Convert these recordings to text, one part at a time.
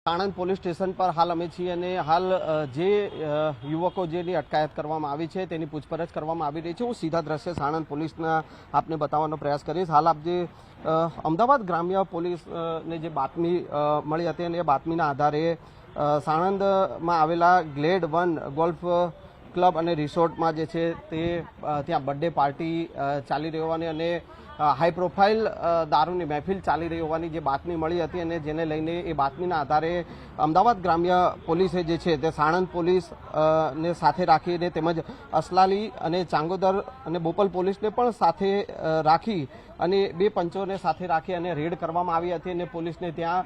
Sanand police station પર હાલ અમે છીએ અને હાલ જે યુવકો જેની અટકાયત કરવામાં આવી છે તેની પૂછપરછ કરવામાં આવી રહી છે। હું સીધા દ્રશ્ય સાણંદ પોલીસના આપને બતાવવાનો પ્રયાસ કરીશ। હાલ આપ જે અમદાવાદ ગ્રામ્ય પોલીસને જે બાતમી મળી હતી અને એ બાતમીના આધારે સાણંદમાં આવેલા ગ્લેડ 1 ગોલ્ફ ક્લબ અને રિસોર્ટમાં જે છે તે ત્યાં બર્થડે પાર્ટી ચાલી રહી હોવાની અને હાઈ પ્રોફાઇલ દારૂની મહેફિલ ચાલી રહી હોવાની જે બાતમી મળી હતી અને જેને લઈને એ બાતમીના આધારે અમદાવાદ ગ્રામ્ય પોલીસે જે છે તે સાણંદ પોલીસ ને સાથે રાખીને તેમજ અસલાલી અને ચાંગોદર અને બોપલ પોલીસને પણ સાથે રાખી અને બે પંચોને સાથે રાખી અને રેડ કરવામાં આવી હતી અને પોલીસને ત્યાં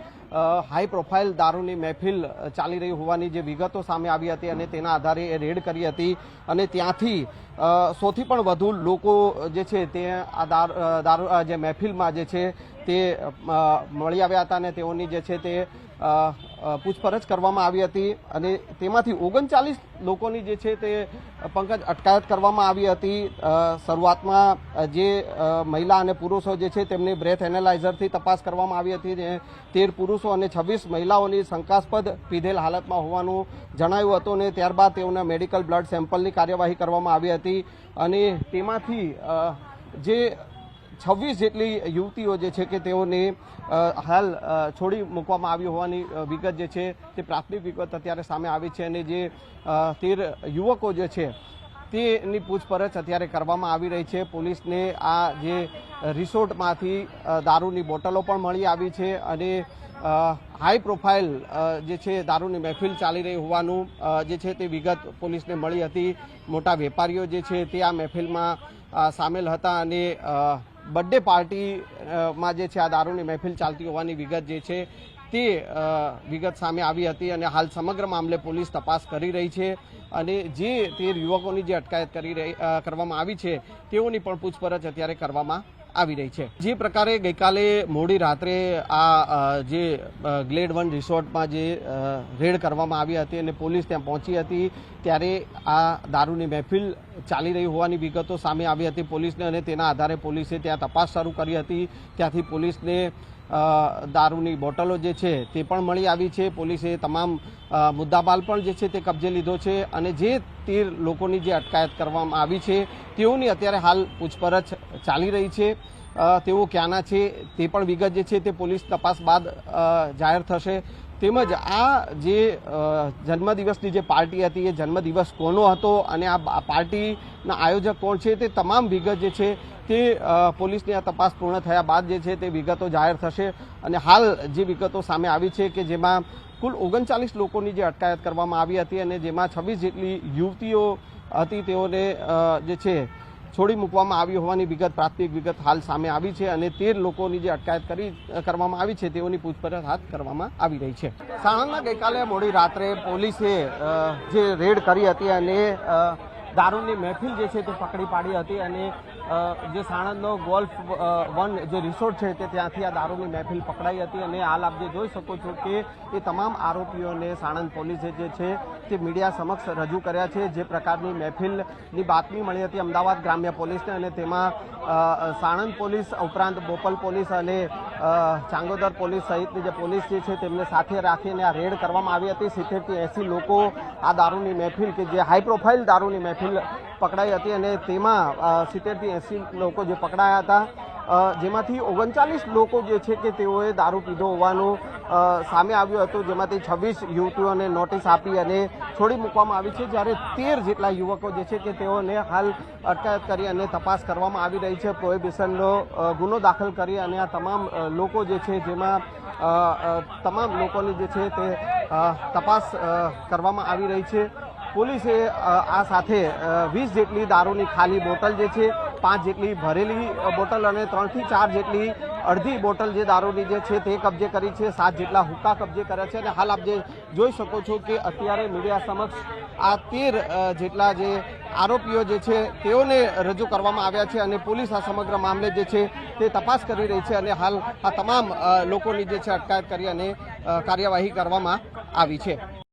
હાઈ પ્રોફાઇલ દારૂની મહેફિલ ચાલી રહી હોવાની જે વિગતો સામે આવી હતી અને તેના આધારે એ રેડ કરી હતી અને ત્યાંથી 100થી પણ વધુ લોકો જે છે તે આ દારૂ જે મહેફિલમાં જે છે તે મળી આવ્યા હતા અને તેઓની જે છે તે પૂછપરછ કરવામાં આવી હતી અને તેમાંથી 39 લોકોની જે છે તે પંકજ અટકાયત કરવામાં આવી હતી। શરૂઆતમાં જે મહિલા અને પુરુષો જે છે તેમની બ્રેથ એનાલાઇઝરથી તપાસ કરવામાં આવી હતી અને 13 પુરુષો અને 26 મહિલાઓની શંકાસ્પદ પીધેલ હાલતમાં હોવાનું જણાયું હતું અને ત્યારબાદ તેઓના મેડિકલ બ્લડ સેમ્પલની કાર્યવાહી કરવામાં આવી હતી અને તેમાંથી જે 26 જેટલી યુવતીઓ જે છે કે તેઓને હાલ છોડી મૂકવામાં આવી હોવાની વિગત જે છે તે પ્રાથમિક વિગત અત્યારે સામે આવી છે અને જે 13 યુવકો જે છે તેની પૂછપરછ અત્યારે કરવામાં આવી રહી છે। પોલીસને આ જે રિસોર્ટમાંથી દારૂની બોટલો પણ મળી આવી છે અને હાઈ પ્રોફાઇલ જે છે દારૂની મહેફિલ ચાલી રહી હોવાનું જે છે તે વિગત પોલીસને મળી હતી। મોટા વેપારીઓ જે છે તે આ મહેફિલમાં સામેલ હતા અને બર્થડે પાર્ટીમાં જે છે આ દારૂની મહેફિલ ચાલતી હોવાની વિગત જે છે તે વિગત સામે આવી હતી અને હાલ સમગ્ર મામલે પોલીસ તપાસ કરી રહી છે અને જે 13 યુવકોની જે અટકાયત કરવામાં આવી છે તેઓની પણ પૂછપરછ અત્યારે કરવામાં આવી રહી છે। જે પ્રકારે ગઈકાલે મોડી રાત્રે આ જે ગ્લેડ 1 રિસોર્ટમાં જે રેડ કરવામાં આવી હતી અને પોલીસ ત્યાં પહોંચી હતી ત્યારે આ દારૂની મહેફિલ ચાલી રહી હોવાની વિગતો સામે આવી હતી પોલીસને અને તેના આધારે પોલીસે ત્યાં તપાસ શરૂ કરી હતી। ત્યાંથી પોલીસને દારૂની બોટલો જે છે તે પણ મળી આવી છે। પોલીસે તમામ મુદ્દામાલ પણ જે છે તે કબજે લીધો છે અને જે 13 લોકોની જે અટકાયત કરવામાં આવી છે તેઓની અત્યારે હાલ પૂછપરછ ચાલી રહી છે। તેઓ ક્યાંના છે તે પણ વિગત જે છે તે પોલીસ તપાસ બાદ જાહેર થશે। તેમજ આ જે જન્મદિવસની જે પાર્ટી હતી એ જન્મદિવસ કોનો હતો અને આ પાર્ટીના આયોજક કોણ છે તે તમામ વિગત જે છે તે પોલીસની આ તપાસ પૂર્ણ થયા બાદ જે છે તે વિગતો જાહેર થશે અને હાલ જે વિગતો સામે આવી છે કે જેમાં કુલ 39 લોકોની જે અટકાયત કરવામાં આવી હતી અને જેમાં 26 જેટલી યુવતીઓ હતી તેઓને જે છે છોડી મૂકવામાં આવી હોવાની વિગત પ્રાથમિક વિગત હાલ સામે આવી છે અને 13 લોકોની જે અટકાયત કરવામાં આવી છે તેઓની પૂછપરછ હાથ કરવામાં આવી રહી છે। સાણંદમાં ગઈકાલે મોડી રાત્રે પોલીસે જે રેડ કરી હતી અને દારૂની મહેફિલ જે છે તે પકડી પાડી હતી અને જે સાણંદનો ગોલ્ફ 1 જે રિસોર્ટ છે તે ત્યાંથી આ દારૂની મહેફિલ પકડાઈ હતી અને હાલ આપ જે જોઈ શકો છો કે એ તમામ આરોપીઓને સાણંદ પોલીસે જે છે તે મીડિયા સમક્ષ રજૂ કર્યા છે। જે પ્રકારની મહેફિલની બાતમી મળી હતી અમદાવાદ ગ્રામ્ય પોલીસને અને તેમાં સાણંદ પોલીસ ઉપરાંત બોપલ પોલીસ અને ચાંગોદર પોલીસ સહિતની જે પોલીસ જે છે તેમને સાથે રાખીને આ રેડ કરવામાં આવી હતી। 70 થી 80 લોકો આ દારૂની મહેફિલ કે જે હાઈ પ્રોફાઇલ દારૂની મહેફિલ પકડાઈ હતી અને તેમાં 70 થી 80 લોકો જે પકડાયા હતા જેમાંથી 39 લોકો જે છે કે તેઓએ દારૂ પીધો હોવાનું સામે આવ્યું હતું જેમાંથી 26 યુવતીઓને નોટિસ આપી અને છોડી મૂકવામાં આવી છે જ્યારે 13 જેટલા યુવકો જે છે કે તેઓને હાલ અટકાયત કરી અને તપાસ કરવામાં આવી રહી છે। પ્રોહિબિશનનો ગુનો દાખલ કરી અને આ તમામ લોકો જે છે જેમાં તમામ લોકોની જે છે તે તપાસ કરવામાં આવી રહી છે। પોલીસે આ સાથે 20 જેટલી દારૂની ખાલી બોટલ જે છે 5 જેટલી ભરેલી બોટલ અને 3 થી 4 જેટલી અડધી બોટલ જે દારૂની જે છે તે કબજે કરી છે। 7 જેટલા હુક્કા કબજે કર્યા છે અને હાલ આપ જે જોઈ શકો છો કે અત્યારે મીડિયા સમક્ષ આ 13 જેટલા જે આરોપીઓ જે છે તેઓને રજૂ કરવામાં આવ્યા છે અને પોલીસ આ સમગ્ર મામલે જે છે તે તપાસ કરી રહી છે અને હાલ આ તમામ લોકોની જે છે અટકાયત કરી અને કાર્યવાહી કરવામાં આવી છે।